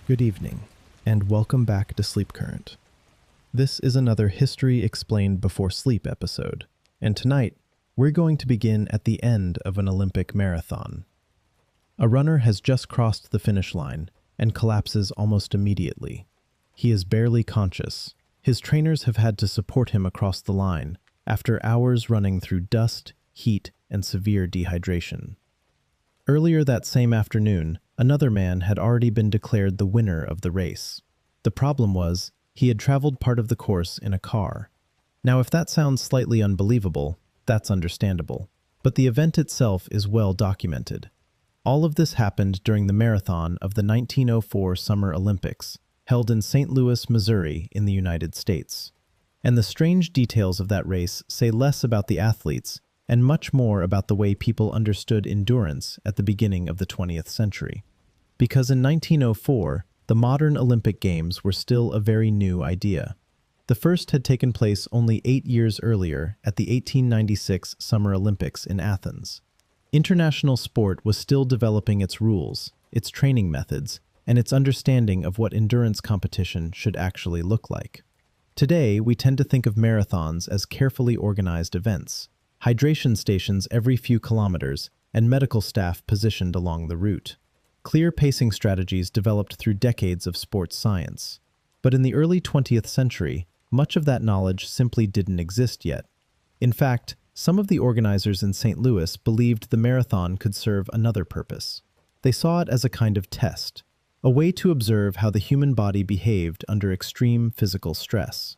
Good evening, and welcome back to SleepCurrent. This is another History Explained Before Sleep episode, and tonight we're going to begin at the end of an Olympic marathon. A runner has just crossed the finish line and collapses almost immediately. He is barely conscious. His trainers have had to support him across the line after hours running through dust, heat, and severe dehydration. Earlier that same afternoon, another man had already been declared the winner of the race. The problem was, he had traveled part of the course in a car. Now, if that sounds slightly unbelievable, that's understandable. But the event itself is well documented. All of this happened during the marathon of the 1904 Summer Olympics, held in St. Louis, Missouri, in the United States. And the strange details of that race say less about the athletes and much more about the way people understood endurance at the beginning of the 20th century. Because in 1904, the modern Olympic Games were still a very new idea. The first had taken place only 8 years earlier at the 1896 Summer Olympics in Athens. International sport was still developing its rules, its training methods, and its understanding of what endurance competition should actually look like. Today, we tend to think of marathons as carefully organized events, hydration stations every few kilometers, and medical staff positioned along the route. Clear pacing strategies developed through decades of sports science. But in the early 20th century, much of that knowledge simply didn't exist yet. In fact, some of the organizers in St. Louis believed the marathon could serve another purpose. They saw it as a kind of test, a way to observe how the human body behaved under extreme physical stress.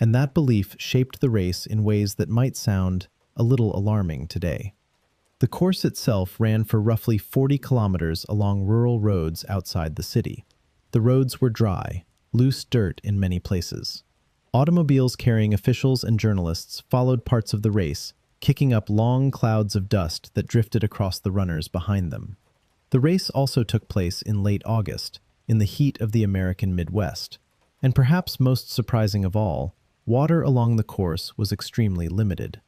And that belief shaped the race in ways that might sound a little alarming today. The course itself ran for roughly 40 kilometers along rural roads outside the city. The roads were dry, loose dirt in many places. Automobiles carrying officials and journalists followed parts of the race, kicking up long clouds of dust that drifted across the runners behind them. The race also took place in late August, in the heat of the American Midwest. And perhaps most surprising of all, water along the course was extremely limited.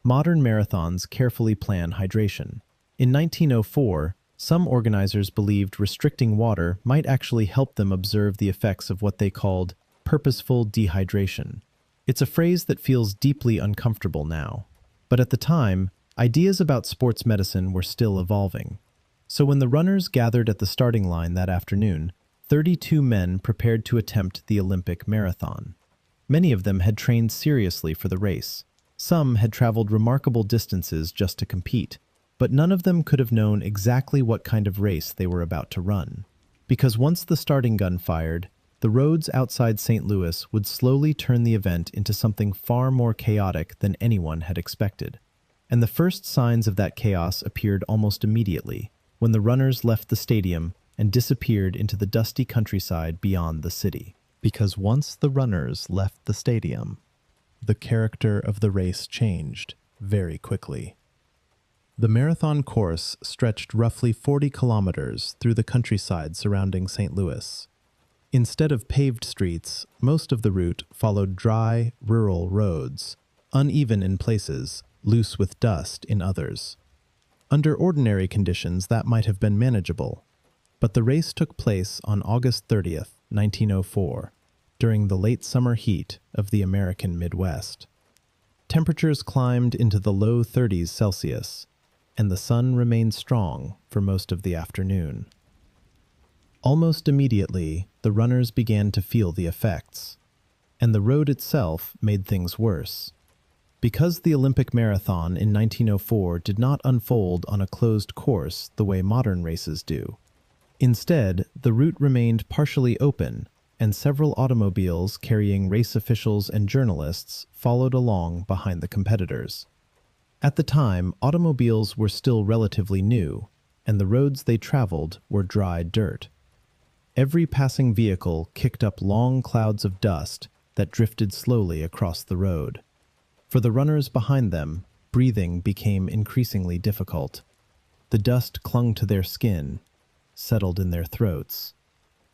Modern marathons carefully plan hydration. In 1904, some organizers believed restricting water might actually help them observe the effects of what they called purposeful dehydration. It's a phrase that feels deeply uncomfortable now. But at the time, ideas about sports medicine were still evolving. So when the runners gathered at the starting line that afternoon, 32 men prepared to attempt the Olympic marathon. Many of them had trained seriously for the race. Some had traveled remarkable distances just to compete, but none of them could have known exactly what kind of race they were about to run. Because once the starting gun fired, the roads outside St. Louis would slowly turn the event into something far more chaotic than anyone had expected. And the first signs of that chaos appeared almost immediately, when the runners left the stadium and disappeared into the dusty countryside beyond the city. Because once the runners left the stadium, the character of the race changed very quickly. The marathon course stretched roughly 40 kilometers through the countryside surrounding St. Louis. Instead of paved streets, most of the route followed dry, rural roads, uneven in places, loose with dust in others. Under ordinary conditions, that might have been manageable, but the race took place on August 30th, 1904, during the late summer heat of the American Midwest. Temperatures climbed into the low 30s Celsius, and the sun remained strong for most of the afternoon. Almost immediately, the runners began to feel the effects, and the road itself made things worse. Because the Olympic marathon in 1904 did not unfold on a closed course the way modern races do. Instead, the route remained partially open, and several automobiles carrying race officials and journalists followed along behind the competitors. At the time, automobiles were still relatively new, and the roads they traveled were dry dirt. Every passing vehicle kicked up long clouds of dust that drifted slowly across the road. For the runners behind them, breathing became increasingly difficult. The dust clung to their skin, settled in their throats,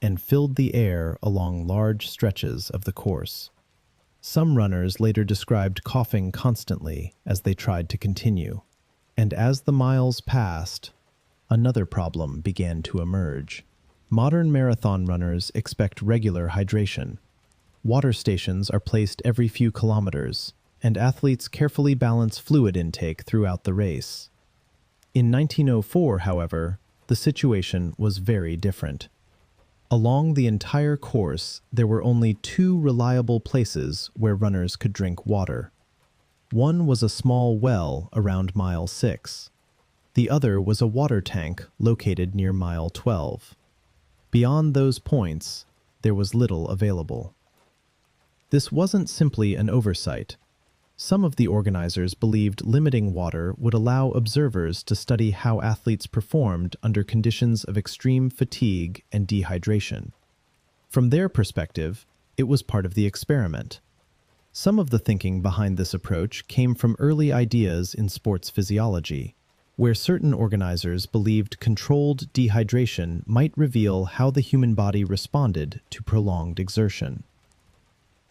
and filled the air along large stretches of the course. Some runners later described coughing constantly as they tried to continue. And as the miles passed, another problem began to emerge. Modern marathon runners expect regular hydration. Water stations are placed every few kilometers, and athletes carefully balance fluid intake throughout the race. In 1904, however, the situation was very different. Along the entire course, there were only two reliable places where runners could drink water. One was a small well around mile 6. The other was a water tank located near mile 12. Beyond those points, there was little available. This wasn't simply an oversight. Some of the organizers believed limiting water would allow observers to study how athletes performed under conditions of extreme fatigue and dehydration. From their perspective, it was part of the experiment. Some of the thinking behind this approach came from early ideas in sports physiology, where certain organizers believed controlled dehydration might reveal how the human body responded to prolonged exertion.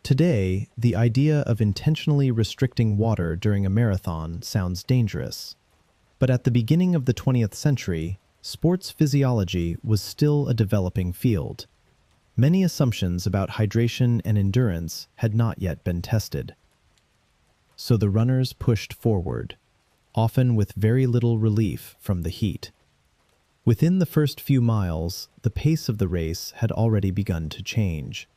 Today, the idea of intentionally restricting water during a marathon sounds dangerous. But at the beginning of the 20th century, sports physiology was still a developing field. Many assumptions about hydration and endurance had not yet been tested. So the runners pushed forward, often with very little relief from the heat. Within the first few miles, the pace of the race had already begun to change.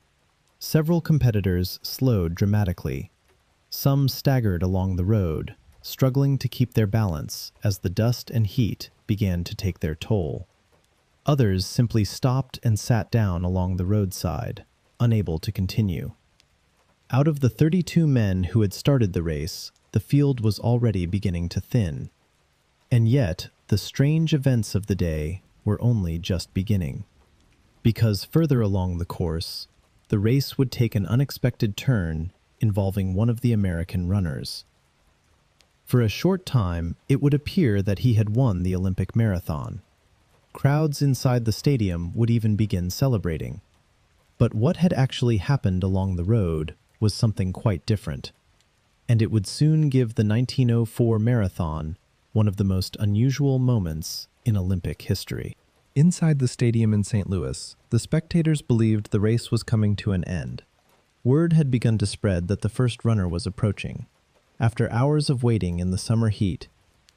Several competitors slowed dramatically. Some staggered along the road, struggling to keep their balance as the dust and heat began to take their toll. Others simply stopped and sat down along the roadside, unable to continue. Out of the 32 men who had started the race, the field was already beginning to thin. And yet, the strange events of the day were only just beginning. Because further along the course, the race would take an unexpected turn involving one of the American runners. For a short time, it would appear that he had won the Olympic marathon. Crowds inside the stadium would even begin celebrating. But what had actually happened along the road was something quite different. And it would soon give the 1904 marathon one of the most unusual moments in Olympic history. Inside the stadium in St. Louis, the spectators believed the race was coming to an end. Word had begun to spread that the first runner was approaching. After hours of waiting in the summer heat,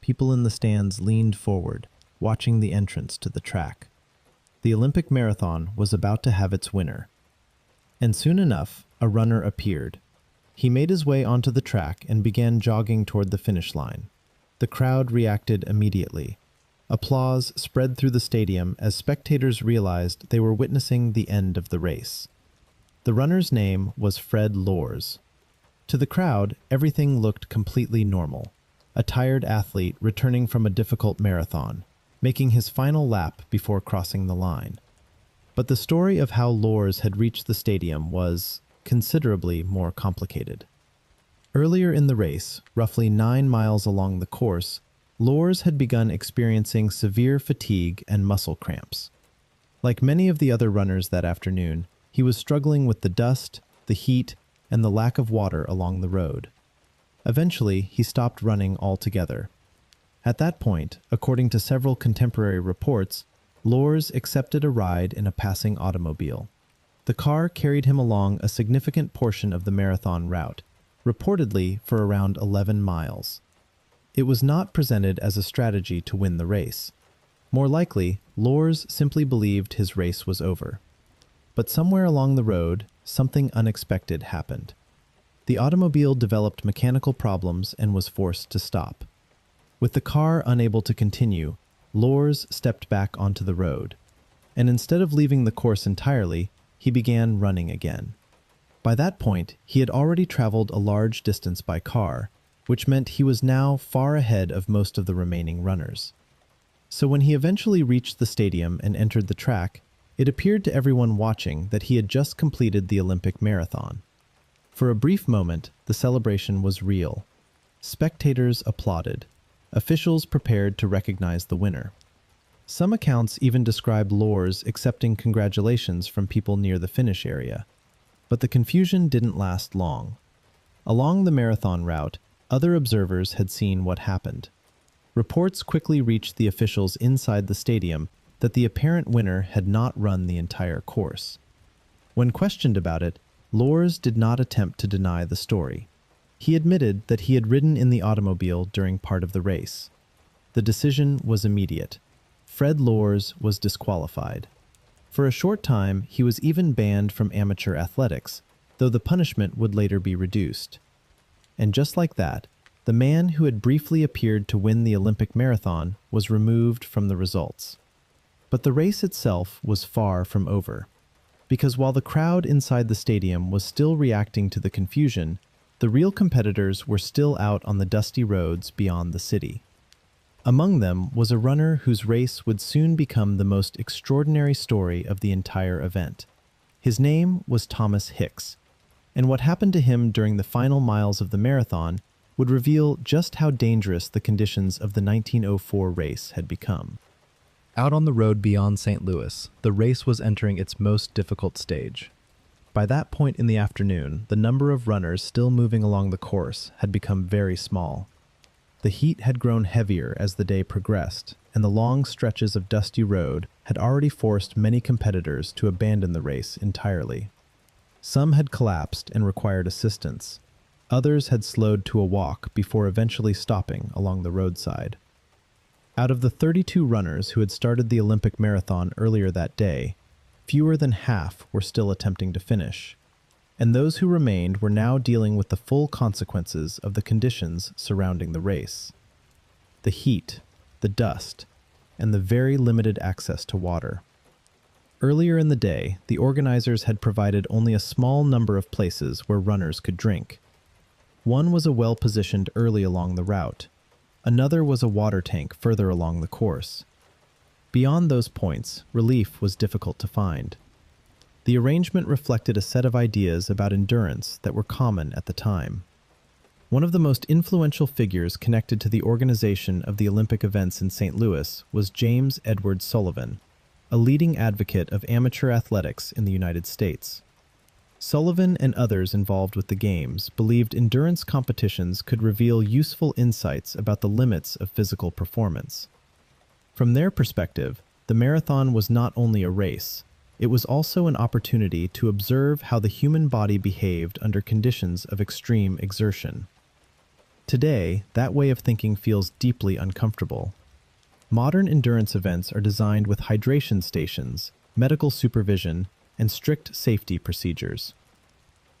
people in the stands leaned forward, watching the entrance to the track. The Olympic marathon was about to have its winner. And soon enough, a runner appeared. He made his way onto the track and began jogging toward the finish line. The crowd reacted immediately. Applause spread through the stadium as spectators realized they were witnessing the end of the race. The runner's name was Fred Lors. To the crowd, everything looked completely normal. A tired athlete returning from a difficult marathon, making his final lap before crossing the line. But the story of how Lors had reached the stadium was considerably more complicated. Earlier in the race, roughly 9 miles along the course, Lors had begun experiencing severe fatigue and muscle cramps. Like many of the other runners that afternoon, he was struggling with the dust, the heat, and the lack of water along the road. Eventually, he stopped running altogether. At that point, according to several contemporary reports, Lors accepted a ride in a passing automobile. The car carried him along a significant portion of the marathon route, reportedly for around 11 miles. It was not presented as a strategy to win the race. More likely, Lors simply believed his race was over. But somewhere along the road, something unexpected happened. The automobile developed mechanical problems and was forced to stop. With the car unable to continue, Lors stepped back onto the road, and instead of leaving the course entirely, he began running again. By that point, he had already traveled a large distance by car, which meant he was now far ahead of most of the remaining runners. So when he eventually reached the stadium and entered the track, it appeared to everyone watching that he had just completed the Olympic marathon. For a brief moment, the celebration was real. Spectators applauded. Officials prepared to recognize the winner. Some accounts even describe Lors accepting congratulations from people near the finish area. But the confusion didn't last long. Along the marathon route, other observers had seen what happened. Reports quickly reached the officials inside the stadium that the apparent winner had not run the entire course. When questioned about it, Lors did not attempt to deny the story. He admitted that he had ridden in the automobile during part of the race. The decision was immediate. Fred Lors was disqualified. For a short time, he was even banned from amateur athletics, though the punishment would later be reduced. And just like that, the man who had briefly appeared to win the Olympic marathon was removed from the results. But the race itself was far from over, because while the crowd inside the stadium was still reacting to the confusion, the real competitors were still out on the dusty roads beyond the city. Among them was a runner whose race would soon become the most extraordinary story of the entire event. His name was Thomas Hicks, and what happened to him during the final miles of the marathon would reveal just how dangerous the conditions of the 1904 race had become. Out on the road beyond St. Louis, the race was entering its most difficult stage. By that point in the afternoon, the number of runners still moving along the course had become very small. The heat had grown heavier as the day progressed, and the long stretches of dusty road had already forced many competitors to abandon the race entirely. Some had collapsed and required assistance. Others had slowed to a walk before eventually stopping along the roadside. Out of the 32 runners who had started the Olympic marathon earlier that day, fewer than half were still attempting to finish, and those who remained were now dealing with the full consequences of the conditions surrounding the race. The heat, the dust, and the very limited access to water. Earlier in the day, the organizers had provided only a small number of places where runners could drink. One was a well positioned early along the route. Another was a water tank further along the course. Beyond those points, relief was difficult to find. The arrangement reflected a set of ideas about endurance that were common at the time. One of the most influential figures connected to the organization of the Olympic events in St. Louis was James Edward Sullivan, a leading advocate of amateur athletics in the United States. Sullivan and others involved with the Games believed endurance competitions could reveal useful insights about the limits of physical performance. From their perspective, the marathon was not only a race, it was also an opportunity to observe how the human body behaved under conditions of extreme exertion. Today, that way of thinking feels deeply uncomfortable. Modern endurance events are designed with hydration stations, medical supervision, and strict safety procedures.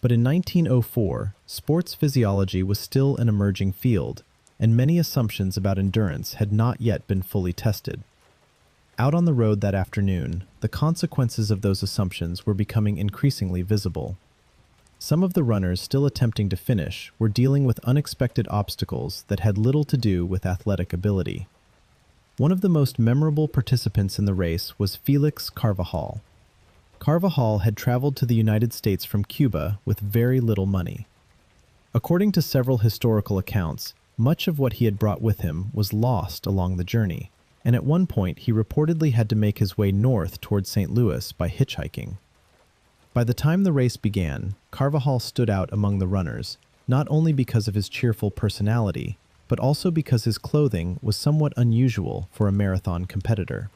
But in 1904, sports physiology was still an emerging field, and many assumptions about endurance had not yet been fully tested. Out on the road that afternoon, the consequences of those assumptions were becoming increasingly visible. Some of the runners still attempting to finish were dealing with unexpected obstacles that had little to do with athletic ability. One of the most memorable participants in the race was Felix Carvajal. Carvajal had traveled to the United States from Cuba with very little money. According to several historical accounts, much of what he had brought with him was lost along the journey, and at one point he reportedly had to make his way north towards St. Louis by hitchhiking. By the time the race began, Carvajal stood out among the runners, not only because of his cheerful personality, but also because his clothing was somewhat unusual for a marathon competitor.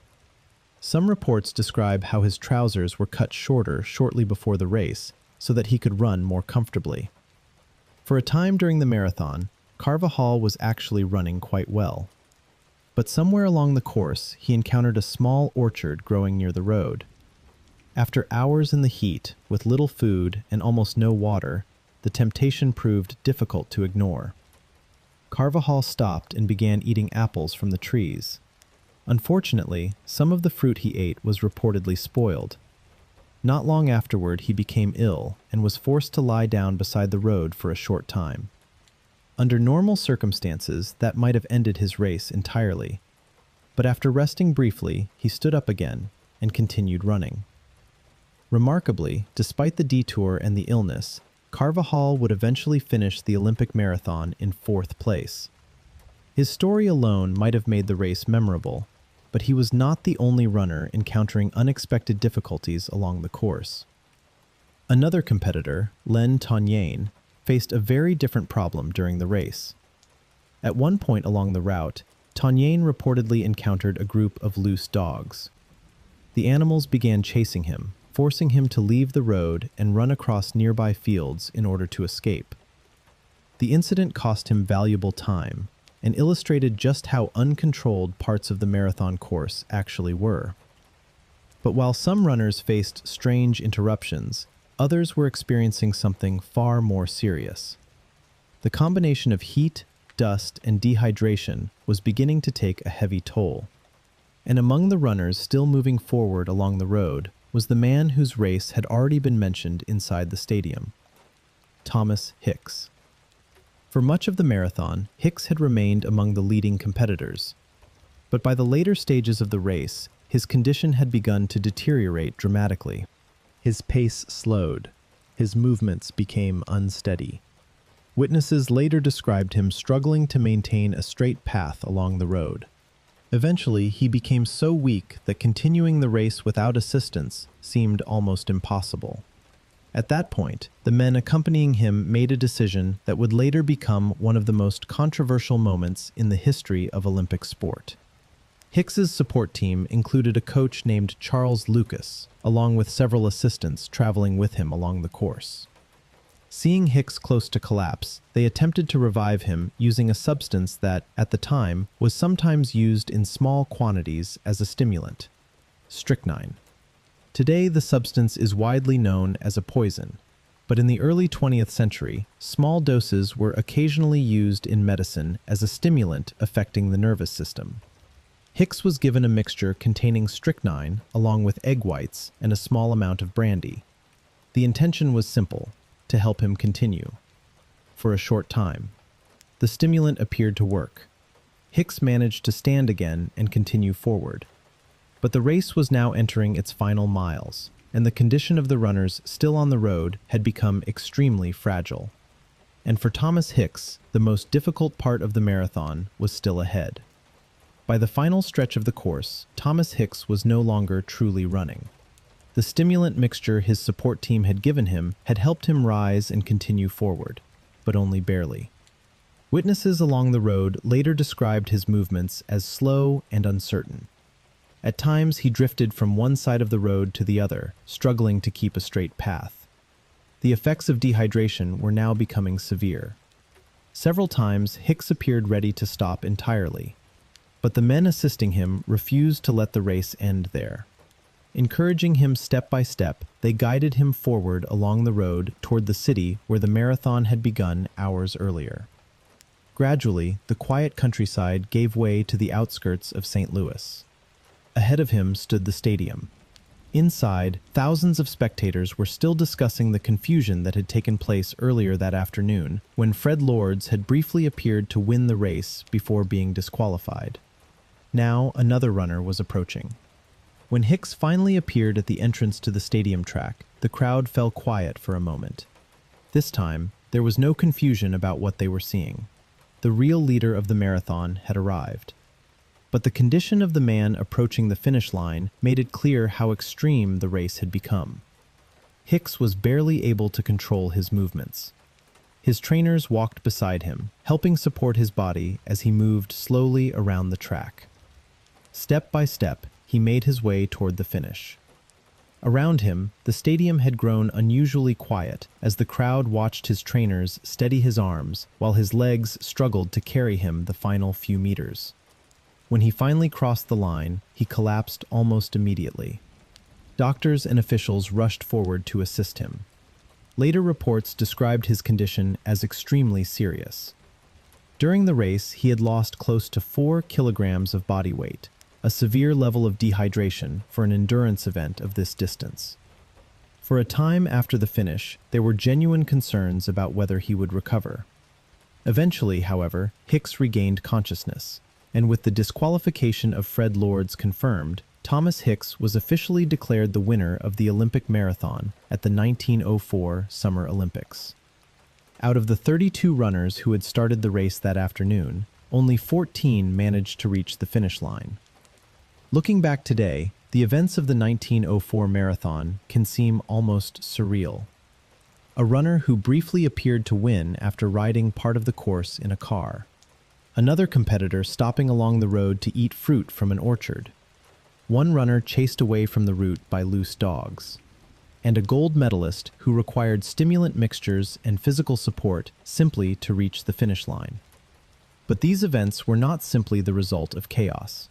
Some reports describe how his trousers were cut shorter shortly before the race so that he could run more comfortably. For a time during the marathon, Carvajal was actually running quite well. But somewhere along the course, he encountered a small orchard growing near the road. After hours in the heat, with little food and almost no water, the temptation proved difficult to ignore. Carvajal stopped and began eating apples from the trees. Unfortunately, some of the fruit he ate was reportedly spoiled. Not long afterward, he became ill and was forced to lie down beside the road for a short time. Under normal circumstances, that might have ended his race entirely. But after resting briefly, he stood up again and continued running. Remarkably, despite the detour and the illness, Carvajal would eventually finish the Olympic marathon in 4th place. His story alone might have made the race memorable, but he was not the only runner encountering unexpected difficulties along the course. Another competitor, Len Tonyain, faced a very different problem during the race. At one point along the route, Tonyain reportedly encountered a group of loose dogs. The animals began chasing him, forcing him to leave the road and run across nearby fields in order to escape. The incident cost him valuable time and illustrated just how uncontrolled parts of the marathon course actually were. But while some runners faced strange interruptions, others were experiencing something far more serious. The combination of heat, dust, and dehydration was beginning to take a heavy toll. And among the runners still moving forward along the road was the man whose race had already been mentioned inside the stadium, Thomas Hicks. For much of the marathon, Hicks had remained among the leading competitors. But by the later stages of the race, his condition had begun to deteriorate dramatically. His pace slowed. His movements became unsteady. Witnesses later described him struggling to maintain a straight path along the road. Eventually, he became so weak that continuing the race without assistance seemed almost impossible. At that point, the men accompanying him made a decision that would later become one of the most controversial moments in the history of Olympic sport. Hicks's support team included a coach named Charles Lucas, along with several assistants traveling with him along the course. Seeing Hicks close to collapse, they attempted to revive him using a substance that, at the time, was sometimes used in small quantities as a stimulant: strychnine. Today, the substance is widely known as a poison, but in the early 20th century, small doses were occasionally used in medicine as a stimulant affecting the nervous system. Hicks was given a mixture containing strychnine along with egg whites and a small amount of brandy. The intention was simple: to help him continue. For a short time, the stimulant appeared to work. Hicks managed to stand again and continue forward. But the race was now entering its final miles, and the condition of the runners still on the road had become extremely fragile. And for Thomas Hicks, the most difficult part of the marathon was still ahead. By the final stretch of the course, Thomas Hicks was no longer truly running. The stimulant mixture his support team had given him had helped him rise and continue forward, but only barely. Witnesses along the road later described his movements as slow and uncertain. At times, he drifted from one side of the road to the other, struggling to keep a straight path. The effects of dehydration were now becoming severe. Several times, Hicks appeared ready to stop entirely, but the men assisting him refused to let the race end there. Encouraging him step by step, they guided him forward along the road toward the city where the marathon had begun hours earlier. Gradually, the quiet countryside gave way to the outskirts of St. Louis. Ahead of him stood the stadium. Inside, thousands of spectators were still discussing the confusion that had taken place earlier that afternoon, when Fred Lords had briefly appeared to win the race before being disqualified. Now, another runner was approaching. When Hicks finally appeared at the entrance to the stadium track, the crowd fell quiet for a moment. This time, there was no confusion about what they were seeing. The real leader of the marathon had arrived. But the condition of the man approaching the finish line made it clear how extreme the race had become. Hicks was barely able to control his movements. His trainers walked beside him, helping support his body as he moved slowly around the track. Step by step, he made his way toward the finish. Around him, the stadium had grown unusually quiet as the crowd watched his trainers steady his arms while his legs struggled to carry him the final few meters. When he finally crossed the line, he collapsed almost immediately. Doctors and officials rushed forward to assist him. Later reports described his condition as extremely serious. During the race, he had lost close to 4 kilograms of body weight, a severe level of dehydration for an endurance event of this distance. For a time after the finish, there were genuine concerns about whether he would recover. Eventually, however, Hicks regained consciousness, and with the disqualification of Fred Lords confirmed, Thomas Hicks was officially declared the winner of the Olympic marathon at the 1904 Summer Olympics. Out of the 32 runners who had started the race that afternoon, only 14 managed to reach the finish line. Looking back today, the events of the 1904 marathon can seem almost surreal. A runner who briefly appeared to win after riding part of the course in a car. Another competitor stopping along the road to eat fruit from an orchard. one runner chased away from the route by loose dogs, and a gold medalist who required stimulant mixtures and physical support simply to reach the finish line. But these events were not simply the result of chaos.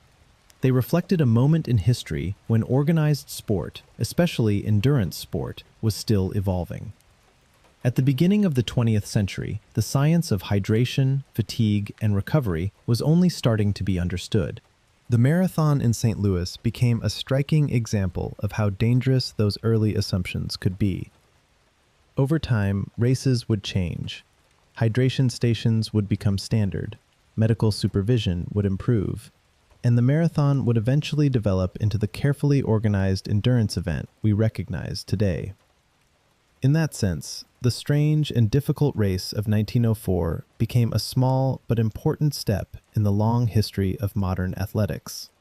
They reflected a moment in history when organized sport, especially endurance sport, was still evolving. At the beginning of the 20th century, the science of hydration, fatigue, and recovery was only starting to be understood. The marathon in St. Louis became a striking example of how dangerous those early assumptions could be. Over time, races would change. Hydration stations would become standard, medical supervision would improve, and the marathon would eventually develop into the carefully organized endurance event we recognize today. In that sense, the strange and difficult race of 1904 became a small but important step in the long history of modern athletics.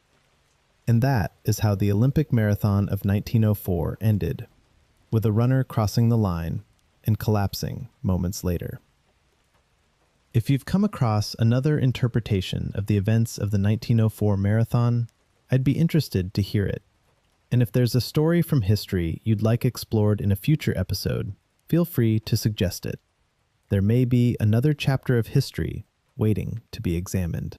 And that is how the Olympic Marathon of 1904 ended, with a runner crossing the line and collapsing moments later. If you've come across another interpretation of the events of the 1904 marathon, I'd be interested to hear it. And if there's a story from history you'd like explored in a future episode, feel free to suggest it. There may be another chapter of history waiting to be examined.